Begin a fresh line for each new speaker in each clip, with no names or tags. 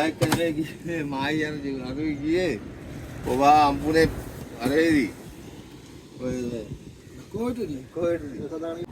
එක්ක නෙමෙයි ගියේ මායි යන අරුයි ගියේ. ඔබා අම්පුනේ අරේදී. කොහෙටද?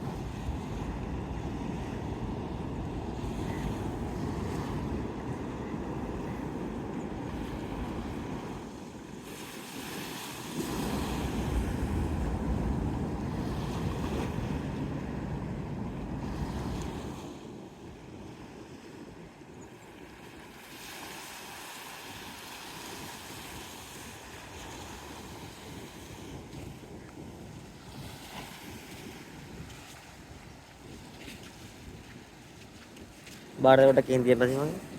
බාරකට කේන්තිය පස්සේ මම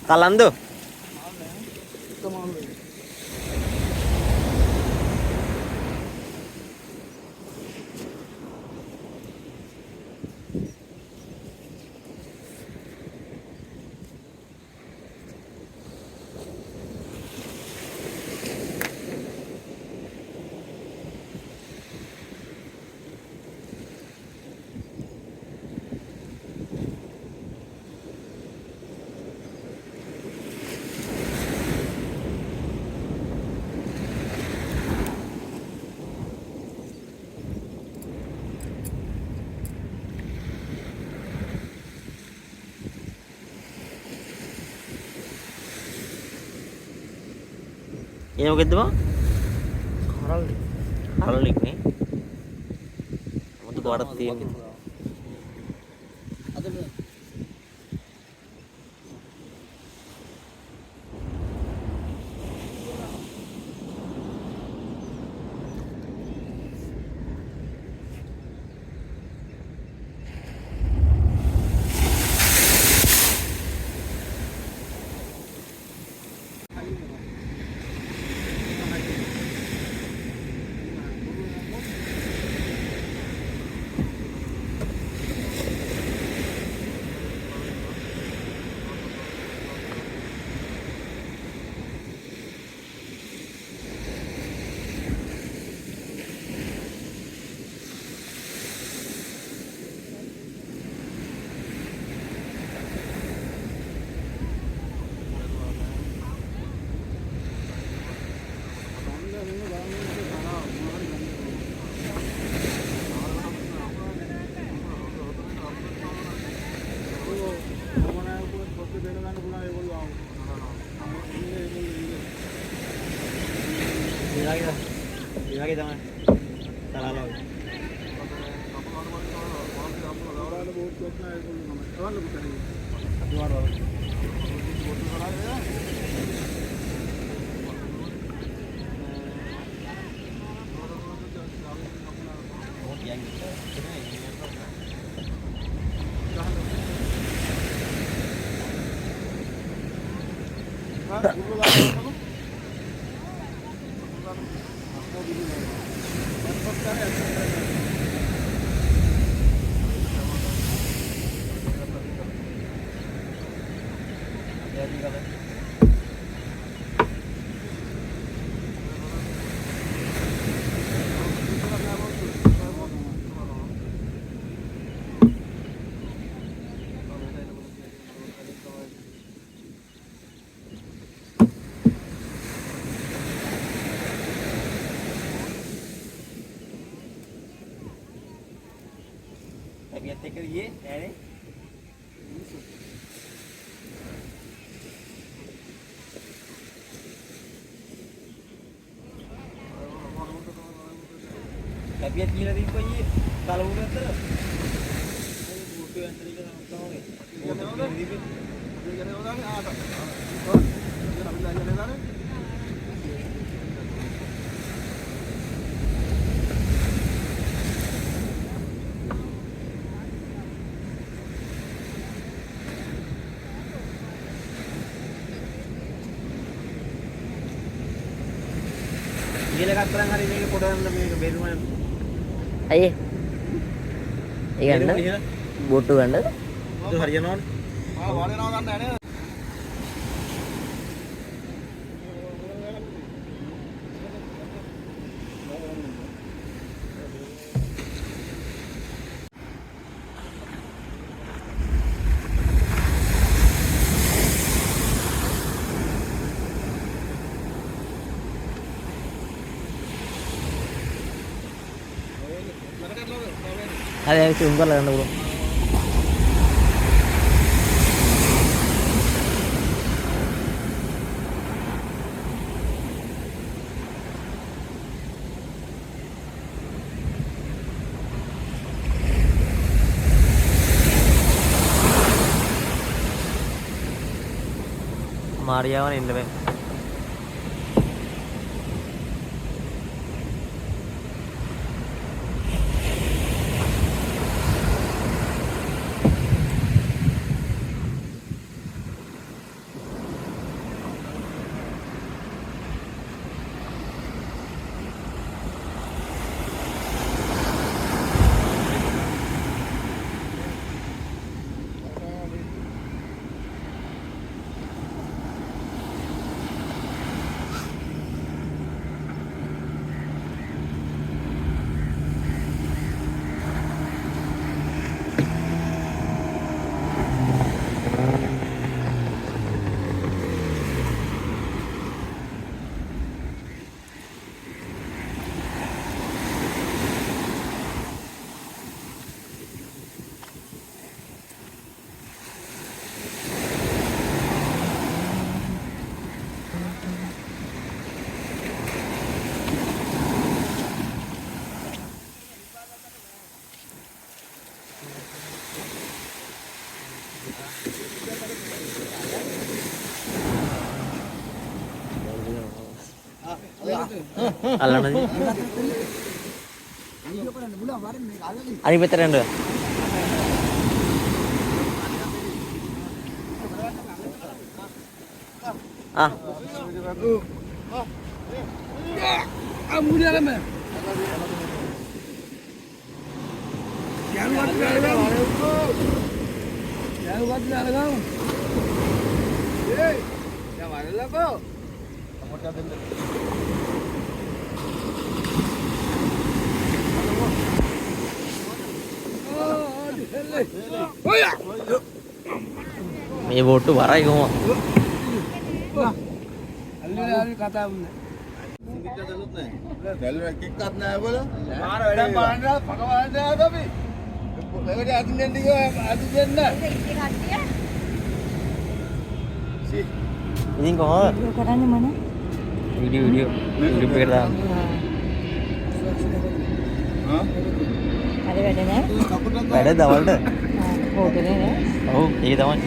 Kalando. Ini mau gitu bang? Kalik nih. Untuk wadah tim. Lagi jangan terlalu. Biar take ये है तबीयत की लगी को ये kalau udah tuh butuh yang tadi kan tahu ya Gila kan terang hari ini foto yang lebih ke bedroom. Ayo. Iya kan? Butuh kan? Itu harian on. Ah, wale na kan ada. Ada yang sumber lah bro. Mariawan ini bang. අල්ලන්නද? අනිත් පැත්තට යන්න. Ah. මේ බෝට්ටු වරයි කොහොමද?
කතා වුණා. සිංගිට දලුත් නැහැ. දැලුවා කික්කත් නැහැ බල. මාර වැඩක් බලන්න පකවන්න ආද අපි. මේකට අදින්න ටික අදින්න. සි.
ඉතින් කොහොමද?
කරන්නේ මොන?
වීඩියෝ ක්ලිප් එකට දාන්න.
හා?
හරි වැඩ නෑ.
වැඩ දවල්ට.
හොටලේ නෑ.
ඔව් ඒක තමයි.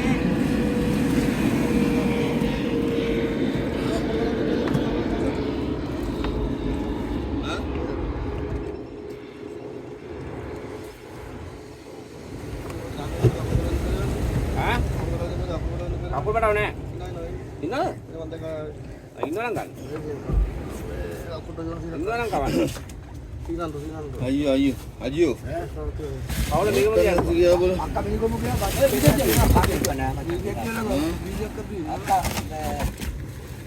Aku pada mana? Tinggal? Tinggal kan? Tinggal kawan.
අයියෝ අයියෝ
Kau lebih kemudian.
ගියා බල.
Akak minggu kemudian.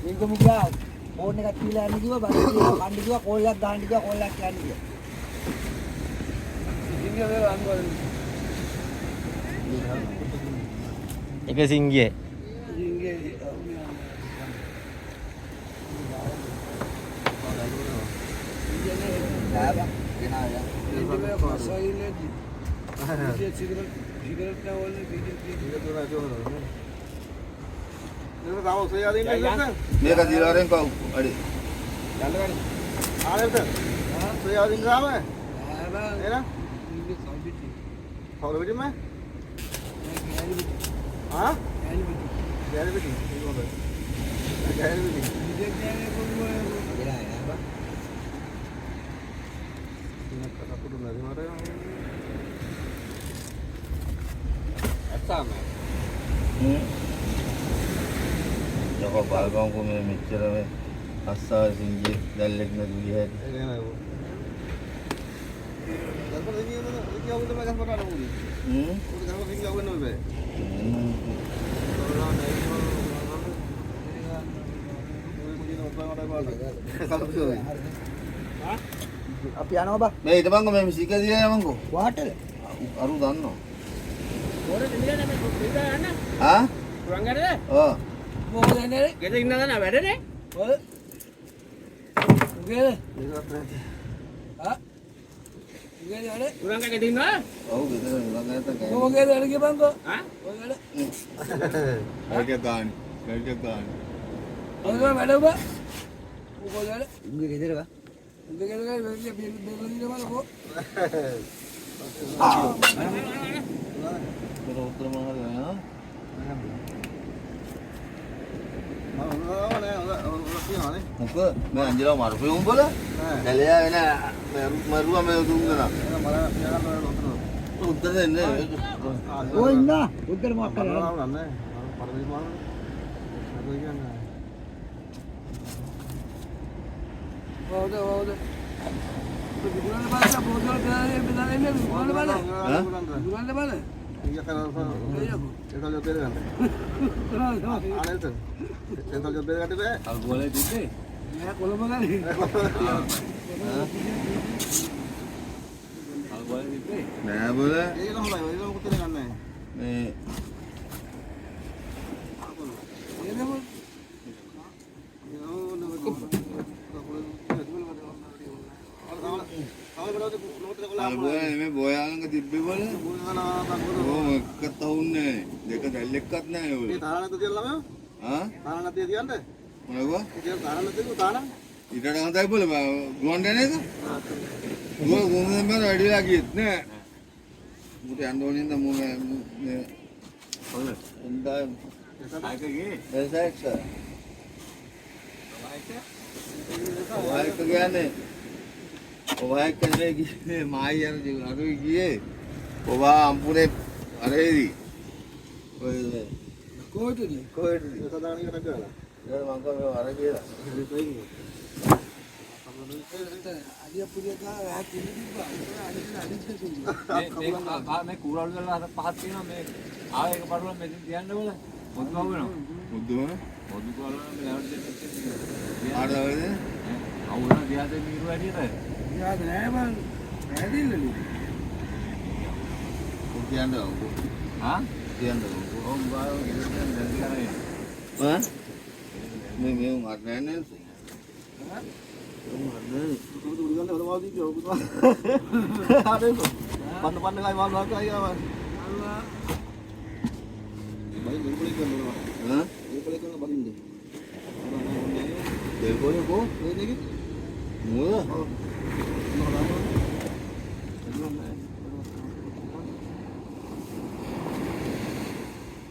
මේක මුගා ෆෝන් එකක් තියලා යන්න කිව්වා බස් එකේ කන්න කිව්වා කෝල්ලක් දාන්න කිව්වා කෝල්ලක් යන්න කිව්වා.
එක සිංගියේ.
මේක දිලාරෙන් කව් අඩි.
Sama.
යකෝ බලපංකෝ මේ මෙච්චර මේ අස්සා සිංගියේ දැල්ලෙක් නැති විදිහට.
අපි යනවා බා.
මේ හිටපන්කෝ මේ සික දිලා යමන්කෝ.
වාටද?
අරු දන්නවා.
Orang tinggal ada kita ana.
හා?
Kurang ada.
ඔව්.
මොකද එන්නේ?
Kita ingat ana ada deh.
ඔය. උගේද? ආ? උගේද අනේ?
Kurang kayak kita ingat.
ඔව් ගෙදර නිකන් නැත්තම් කෑ.
මොකේද අර කියපන්කෝ?
Hah?
ඔයගල.
වැඩ ගන්න. වැඩ ගන්න.
ඔයගල වැඩ බා. මොකද?
උගේ ගෙදර ගා.
උගේද වැඩ බෙල්ලදී බලකෝ.
ඒක උත්තර මොනවද ඈ? මොකද මේ අංජලා මරපේ උඹල? නැලයා වෙන මරුවා මේ දුම් දෙනා. උත්තර දෙන්නේ.
ඔය ඉන්න. උත්තර මොකක් කරලා? ඔව්ද ඔව්ද. බුදුරන් බලලා බෝතල් ගානේ බෙදාලා ඉන්නේ බුදුරන් බලලා. බුදුරන් බලලා.
අල්ගෝලේ දිත්තේ.
නෑ කොළඹ ගානේ.
අල්ගෝලේ දිත්තේ. නෑ බල. මේ අල්ගෝලේ මේ බෝයාලංග තිබ්බේ බල. ඕම එකක් තවුන්නේ නෑ. දෙක දැල්ලෙක්වත් නෑ ඔය. හා? මොනවද? ඊට හොඳයි බල ගුවන් යන එක. ගුවන් මම වැඩිලා ගියෙත් නෑ. මුට යන්න ඕනේ නේද මම මේ ඔය පොඩ්ඩක් එසෙක්ස් ඔයක කියන්නේ ඔයක කියන්නේ මායි යන අරුයි ගියේ ඔවා අම්පුනේ අරේදී ඔය
කොහෙටද?
කොහෙද
ඒක දාන එක නැගලා.
මම කව අර කියලා
අඩිය පුදිය ගා රාත් ඉන්න තිබ්බා. අඩිය තිබ්බා.
මේ කුරවල වල අර පහක් තියෙනවා මේ ආව එක පටවල මෙතන තියන්න බල මොකද වෙනවා
මුදුම
මොකද කරලා මේ ලැවඩ දෙන්න
ආඩවද
අවුල දිහාට මීරු වැඩියට
යාද නෑ මං ඇදිල්ලලු.
කියන්නේ
හා
කියන්නේ
ඕම් බාව ගෙදරට දැන් කරේ
ඈ මේ මරන්නේ නේද
උඩු ගන්න හොර මාවදී කියෝ. හරි. පන්න කයි මාල් වාක අයියා.
අල්ලා
බයි මෙල්පලේ කරනවා.
ඈ
මෙල්පලේ කරන බලින්නේ.
දෙල්කොනේ කො
ඒ දෙකේ
මොකද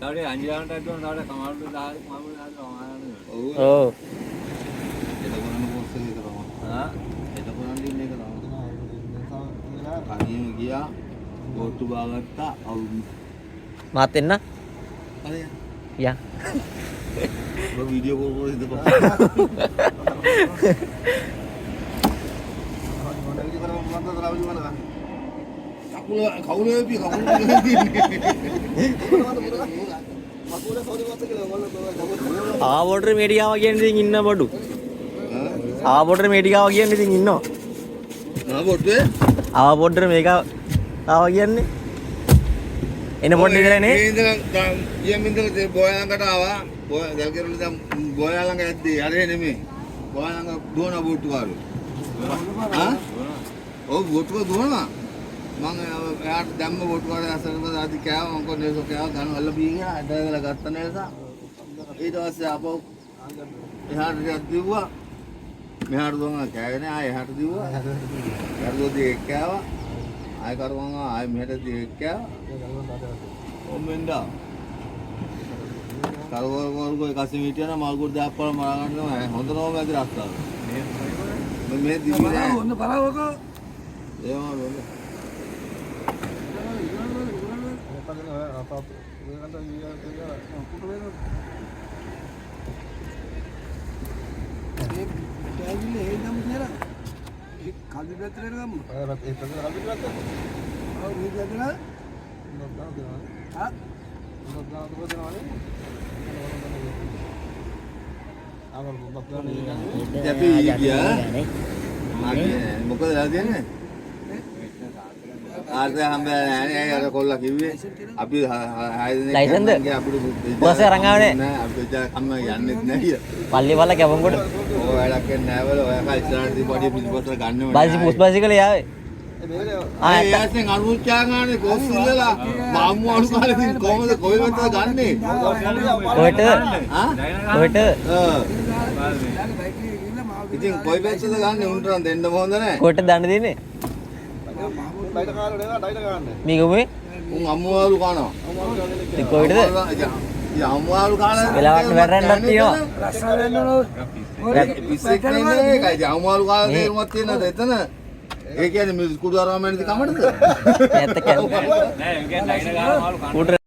තාඩේ අංජානට අදෝ තාඩේ කමාල්ලු දාලා කමාල්ලු දාලා
ඔව්
ඔව්
එතකොරන කොස්සේ කරනවා
හා
එතකොරන දින්නේ කරනවා කණියම ගියා බෝට්ටු බාගත්තා
මාත් එන්න
හරි
යා
ඔය වීඩියෝ කෝල් කරලා ඉඳපන්
මොනවද කරන්නේ මන්ද තරවලු වලක.
කවුලේ පි කවුලේ
මකුල සෝරි මත කියලා වල
ආවෝටර් මේඩියාව කියන්නේ ඉතින් ඉන්න බඩු. ආවෝටර් මේඩියාව කියන්නේ ඉතින් ඉන්නවා.
බෝට්ටුවේ
ආවෝටර් මේක ආව කියන්නේ එන පොඩ්ඩ ඉඳලානේ.
මේ ඉඳලා ඊයමින්දලා බෝය ළඟට ආවා බෝය ගල්කිරුල දැන් බෝය ළඟ ඇද්දි අරේ නෙමෙයි බෝය ළඟ දුවන බෝට්ටු කාලු ආ ඔව් බෝට්ටුව දුවනවා මම එයාට දැම්ම බෝට්ටු කාලේ අසරම දාදි කෑවා මම කොහේ නේසෝ කෑවා ගන්න අල්ල බීගෙන අඩේලා ගත්ත නේසා ඊට පස්සේ ආපහු එහාට දිව්වා මෙහාට දුවනවා කෑගෙන ආයෙ එහාට දිව්වා කරදෝදී එක් කෑවා ආයෙ කරවංග ආයෙ මෙහෙට දී එක් කෑවා ඔම්ෙන්ඩා කරවල් කසින් හිටියන මල්කුඩ දාප්පල මරා ගන්නවා හොඳ නෝම ඇති රස්තාව මේ දිවි නෑ
ඔන්න බලවක.
ඒවා වෙන්න
ඇවිල්ලා එන්නම කියලා. ඒ කල්ලි පැත්තට ගමු.
ඒ පැත්තට රබි ගත්තා.
ඔව් මේ පැත්තට. හා
අපි ගියා මොකද වෙලා තියෙන්නේ ආර්ථය හම්බෙලා නැහැ අර කොල්ලා කිව්වේ අපි 6 දිනක්
ලයිසන්ද?
ගියා අපිට
බස් එක රංගාවනේ.
නෑ අපිට අම්ම යන්නෙත් නැහැ කියලා
පල්ලි වල කැවුම්කොට
ඔය වැඩක් නැහැ වල ඔය කල් ඉස්සරහට දීපඩිය පිටිපස්සට ගන්නෙම
බයිසි පුස් බයිසිකල යාවේ.
ආ ඒයන් අනුචා ගානේ කොස් ඉල්ලලා මාම්මු අලු කාලේ ඉතින් කොහමද කොයි වෙතද ගන්නෙ
කොහෙට?
ආ
කොහෙට?
ඉතින් කොයි වෙතද ගන්නෙ උන්ට නම් දෙන්න හොඳ නැහැ
කොහෙට දන්න දෙන්නේ?
බයිට කාලේ නේද ඩයිට ගන්න.
මීගොමේ
උන් අම්මුවාලු කනවා
ඉතින් කොහෙටද?
ඉතින් අම්මුවාලු කාලේ
වෙලාවට වැරෙන්නත් තියෙනවා.
රස්සා වෙන්න ඕන.
පිස්සෙක් නෙමෙයි ඒකයි අම්මුවාලු කාලේ තේරුමක් තියෙනවද එතන ඒ කියන්නේ මිස් කුඩු අරවම නැති කමඩද
ඇත්ත කියන්නේ.
නෑ ඒ කියන්නේ ලයින ගාලා මාළු කන්න
උඩ